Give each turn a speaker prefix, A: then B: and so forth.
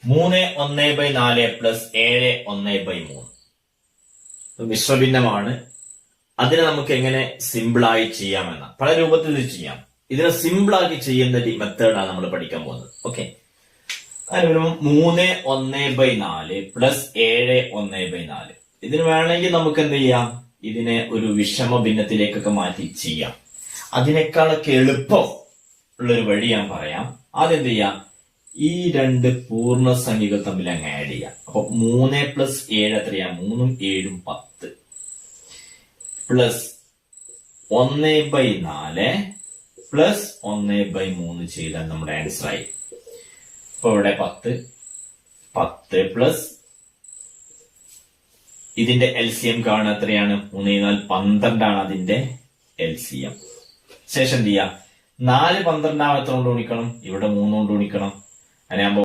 A: 3 1/4 plus 7 1/3 മിശ്രഭിന്നമാണ്. അതിനെ നമുക്ക് എങ്ങനെ സിമ്പിളായി ചെയ്യാമെന്ന പല രൂപത്തിൽ ഇത് ചെയ്യാം. ഇതിനെ സിമ്പിളാക്കി ചെയ്യുന്ന മെത്തേഡാണ് നമ്മൾ പഠിക്കാൻ പോകുന്നത്. ഓക്കെ, അതിന് 3 1/4 പ്ലസ് 7 1/4. ഇതിന് വേണമെങ്കിൽ നമുക്ക് എന്ത് ചെയ്യാം, ഇതിനെ ഒരു വിഷമ ഭിന്നത്തിലേക്കൊക്കെ മാറ്റി ചെയ്യാം. അതിനേക്കാളൊക്കെ എളുപ്പം ഉള്ളൊരു വഴി ഞാൻ പറയാം. ആദ്യം എന്ത് ചെയ്യാം, ഈ രണ്ട് പൂർണ്ണസംഖ്യകൾ തമ്മിൽ അങ്ങ് ആഡ് ചെയ്യാം. അപ്പൊ 3 പ്ലസ് 7 എത്രയാ, 3ഉം 7ഉം 10 പ്ലസ് 1/4 പ്ലസ് 1/3 ചെയ്താൽ നമ്മുടെ ആൻസർ ആയി. അപ്പൊ ഇവിടെ 10 പ്ലസ് ഇതിന്റെ LCM കാണുക എത്രയാണ്, 3 4 12 അതിന്റെ LCM. ശേഷം എന്ത് ചെയ്യാം, 4 12 എത്ര കൊണ്ട് ഗുണിക്കണം, ഇവിടെ 3 കൊണ്ട് ഗുണിക്കണം. അങ്ങനെയാകുമ്പോ